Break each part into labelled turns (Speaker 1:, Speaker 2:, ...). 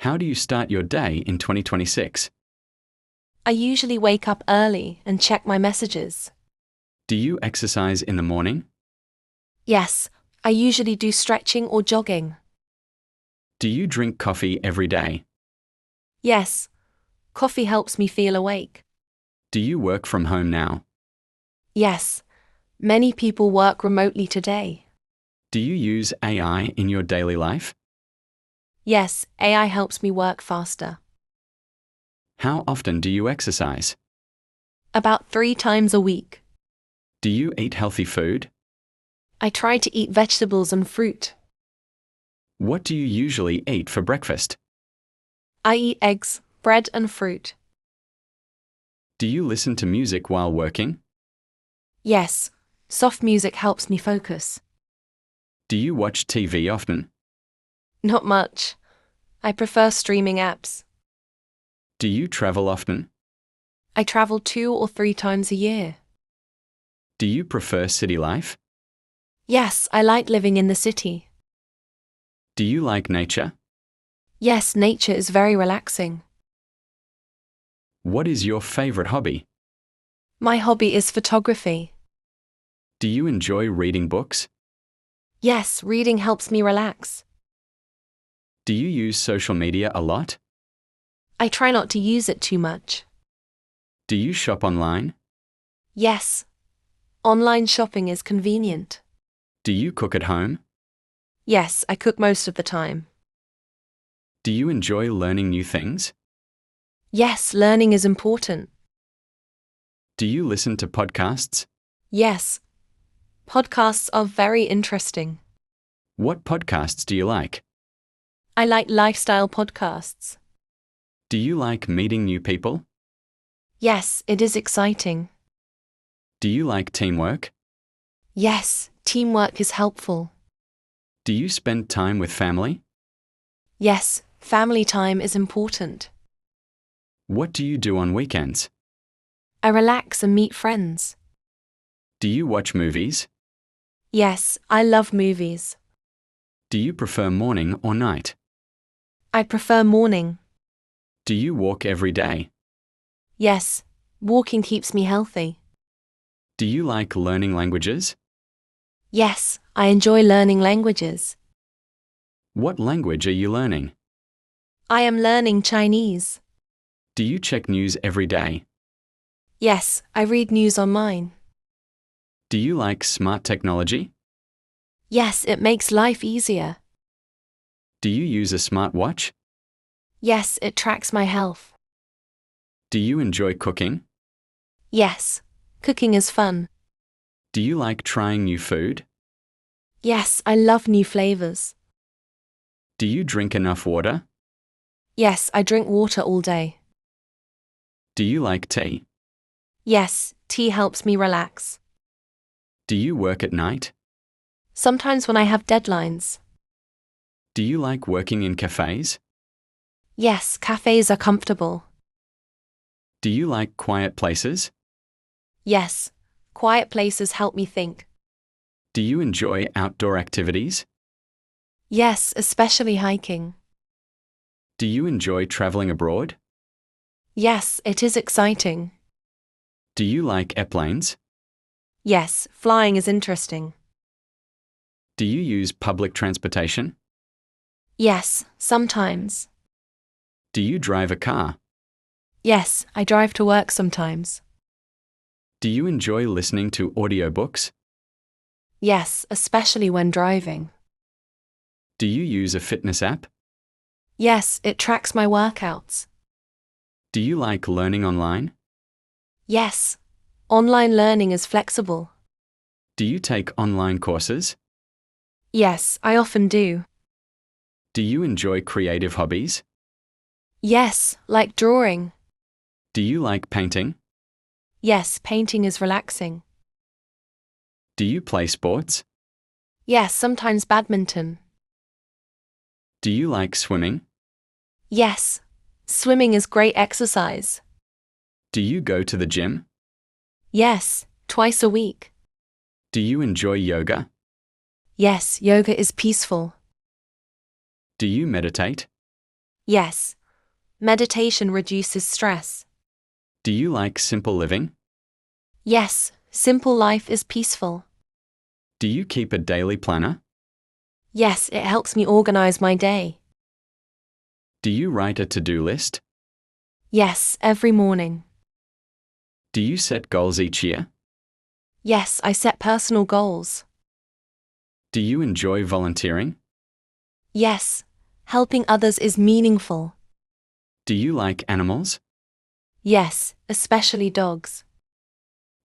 Speaker 1: How do you start your day in 2026?
Speaker 2: I usually wake up early and check my messages.
Speaker 1: Do you exercise in the morning?
Speaker 2: Yes, I usually do stretching or jogging.
Speaker 1: Do you drink coffee every day?
Speaker 2: Yes, coffee helps me feel awake.
Speaker 1: Do you work from home now?
Speaker 2: Yes, many people work remotely today.
Speaker 1: Do you use AI in your daily life?
Speaker 2: Yes, AI helps me work faster.
Speaker 1: How often do you exercise?
Speaker 2: About 3 times a week.
Speaker 1: Do you eat healthy food?
Speaker 2: I try to eat vegetables and fruit.
Speaker 1: What do you usually eat for breakfast?
Speaker 2: I eat eggs, bread and fruit.
Speaker 1: Do you listen to music while working?
Speaker 2: Yes, soft music helps me focus.
Speaker 1: Do you watch TV often?
Speaker 2: Not much. I prefer streaming apps.
Speaker 1: Do you travel often?
Speaker 2: I travel 2 or 3 times a year.
Speaker 1: Do you prefer city life?
Speaker 2: Yes, I like living in the city.
Speaker 1: Do you like nature?
Speaker 2: Yes, nature is very relaxing.
Speaker 1: What is your favorite hobby?
Speaker 2: My hobby is photography.
Speaker 1: Do you enjoy reading books?
Speaker 2: Yes, reading helps me relax.
Speaker 1: Do you use social media a lot?
Speaker 2: I try not to use it too much.
Speaker 1: Do you shop online?
Speaker 2: Yes, online shopping is convenient.
Speaker 1: Do you cook at home?
Speaker 2: Yes, I cook most of the time.
Speaker 1: Do you enjoy learning new things?
Speaker 2: Yes, learning is important.
Speaker 1: Do you listen to podcasts?
Speaker 2: Yes, podcasts are very interesting.
Speaker 1: What podcasts do you like?
Speaker 2: I like lifestyle podcasts.
Speaker 1: Do you like meeting new people?
Speaker 2: Yes, it is exciting.
Speaker 1: Do you like teamwork?
Speaker 2: Yes, teamwork is helpful.
Speaker 1: Do you spend time with family?
Speaker 2: Yes, family time is important.
Speaker 1: What do you do on weekends?
Speaker 2: I relax and meet friends.
Speaker 1: Do you watch movies?
Speaker 2: Yes, I love movies.
Speaker 1: Do you prefer morning or night?
Speaker 2: I prefer morning.
Speaker 1: Do you walk every day?
Speaker 2: Yes, walking keeps me healthy.
Speaker 1: Do you like learning languages?
Speaker 2: Yes, I enjoy learning languages.
Speaker 1: What language are you learning?
Speaker 2: I am learning Chinese.
Speaker 1: Do you check news every day?
Speaker 2: Yes, I read news online.
Speaker 1: Do you like smart technology?
Speaker 2: Yes, it makes life easier.
Speaker 1: Do you use a smartwatch?
Speaker 2: Yes, it tracks my health.
Speaker 1: Do you enjoy cooking?
Speaker 2: Yes, cooking is fun.
Speaker 1: Do you like trying new food?
Speaker 2: Yes, I love new flavors.
Speaker 1: Do you drink enough water?
Speaker 2: Yes, I drink water all day.
Speaker 1: Do you like tea?
Speaker 2: Yes, tea helps me relax.
Speaker 1: Do you work at night?
Speaker 2: Sometimes when I have deadlines.
Speaker 1: Do you like working in cafes?
Speaker 2: Yes, cafes are comfortable.
Speaker 1: Do you like quiet places?
Speaker 2: Yes, quiet places help me think.
Speaker 1: Do you enjoy outdoor activities?
Speaker 2: Yes, especially hiking.
Speaker 1: Do you enjoy traveling abroad?
Speaker 2: Yes, it is exciting.
Speaker 1: Do you like airplanes?
Speaker 2: Yes, flying is interesting.
Speaker 1: Do you use public transportation?
Speaker 2: Yes, sometimes.
Speaker 1: Do you drive a car?
Speaker 2: Yes, I drive to work sometimes.
Speaker 1: Do you enjoy listening to audiobooks?
Speaker 2: Yes, especially when driving.
Speaker 1: Do you use a fitness app?
Speaker 2: Yes, it tracks my workouts.
Speaker 1: Do you like learning online?
Speaker 2: Yes, online learning is flexible.
Speaker 1: Do you take online courses?
Speaker 2: Yes, I often do.
Speaker 1: Do you enjoy creative hobbies?
Speaker 2: Yes, like drawing.
Speaker 1: Do you like painting?
Speaker 2: Yes, painting is relaxing.
Speaker 1: Do you play sports?
Speaker 2: Yes, sometimes badminton.
Speaker 1: Do you like swimming?
Speaker 2: Yes, swimming is great exercise.
Speaker 1: Do you go to the gym?
Speaker 2: Yes, twice a week.
Speaker 1: Do you enjoy yoga?
Speaker 2: Yes, yoga is peaceful.
Speaker 1: Do you meditate?
Speaker 2: Yes. Meditation reduces stress.
Speaker 1: Do you like simple living?
Speaker 2: Yes. Simple life is peaceful.
Speaker 1: Do you keep a daily planner?
Speaker 2: Yes, it helps me organize my day.
Speaker 1: Do you write a to-do list?
Speaker 2: Yes, every morning.
Speaker 1: Do you set goals each year?
Speaker 2: Yes, I set personal goals.
Speaker 1: Do you enjoy volunteering?
Speaker 2: Yes. Helping others is meaningful.
Speaker 1: Do you like animals?
Speaker 2: Yes, especially dogs.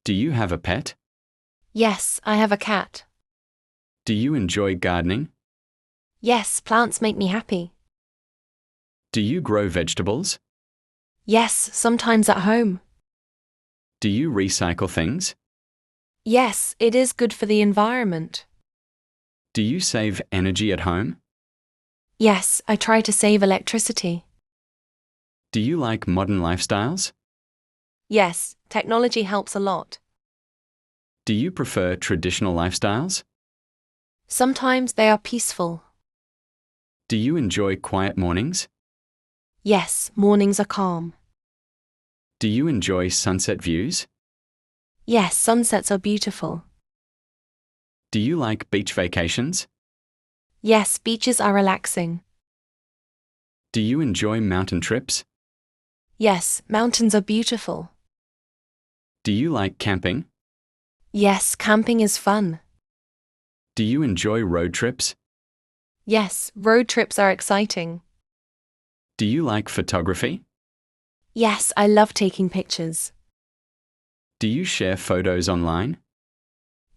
Speaker 1: Do you have a pet?
Speaker 2: Yes, I have a cat.
Speaker 1: Do you enjoy gardening?
Speaker 2: Yes, plants make me happy.
Speaker 1: Do you grow vegetables?
Speaker 2: Yes, sometimes at home.
Speaker 1: Do you recycle things?
Speaker 2: Yes, it is good for the environment.
Speaker 1: Do you save energy at home?
Speaker 2: Yes, I try to save electricity.
Speaker 1: Do you like modern lifestyles?
Speaker 2: Yes, technology helps a lot.
Speaker 1: Do you prefer traditional lifestyles?
Speaker 2: Sometimes they are peaceful.
Speaker 1: Do you enjoy quiet mornings?
Speaker 2: Yes, mornings are calm.
Speaker 1: Do you enjoy sunset views?
Speaker 2: Yes, sunsets are beautiful.
Speaker 1: Do you like beach vacations?
Speaker 2: Yes, beaches are relaxing.
Speaker 1: Do you enjoy mountain trips?
Speaker 2: Yes, mountains are beautiful.
Speaker 1: Do you like camping?
Speaker 2: Yes, camping is fun.
Speaker 1: Do you enjoy road trips?
Speaker 2: Yes, road trips are exciting.
Speaker 1: Do you like photography?
Speaker 2: Yes, I love taking pictures.
Speaker 1: Do you share photos online?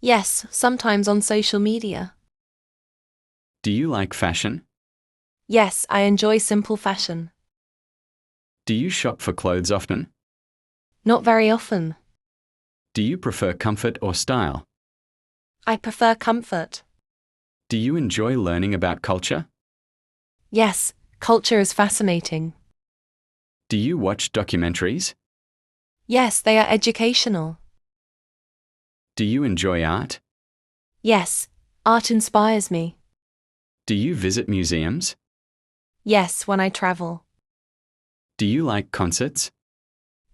Speaker 2: Yes, sometimes on social media.
Speaker 1: Do you like fashion?
Speaker 2: Yes, I enjoy simple fashion.
Speaker 1: Do you shop for clothes often?
Speaker 2: Not very often.
Speaker 1: Do you prefer comfort or style?
Speaker 2: I prefer comfort.
Speaker 1: Do you enjoy learning about culture?
Speaker 2: Yes, culture is fascinating.
Speaker 1: Do you watch documentaries?
Speaker 2: Yes, they are educational.
Speaker 1: Do you enjoy art?
Speaker 2: Yes, art inspires me.
Speaker 1: Do you visit museums?
Speaker 2: Yes, when I travel.
Speaker 1: Do you like concerts?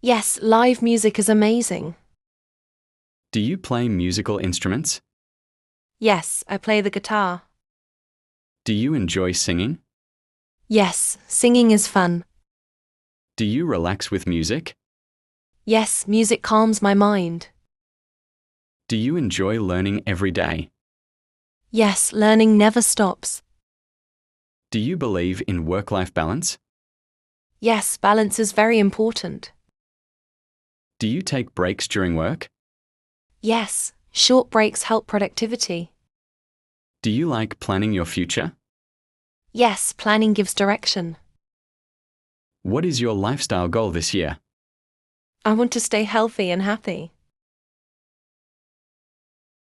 Speaker 2: Yes, live music is amazing.
Speaker 1: Do you play musical instruments?
Speaker 2: Yes, I play the guitar.
Speaker 1: Do you enjoy singing?
Speaker 2: Yes, singing is fun.
Speaker 1: Do you relax with music?
Speaker 2: Yes, music calms my mind.
Speaker 1: Do you enjoy learning every day?
Speaker 2: Yes, learning never stops.
Speaker 1: Do you believe in work-life balance?
Speaker 2: Yes, balance is very important.
Speaker 1: Do you take breaks during work?
Speaker 2: Yes, short breaks help productivity.
Speaker 1: Do you like planning your future?
Speaker 2: Yes, planning gives direction.
Speaker 1: What is your lifestyle goal this year?
Speaker 2: I want to stay healthy and happy.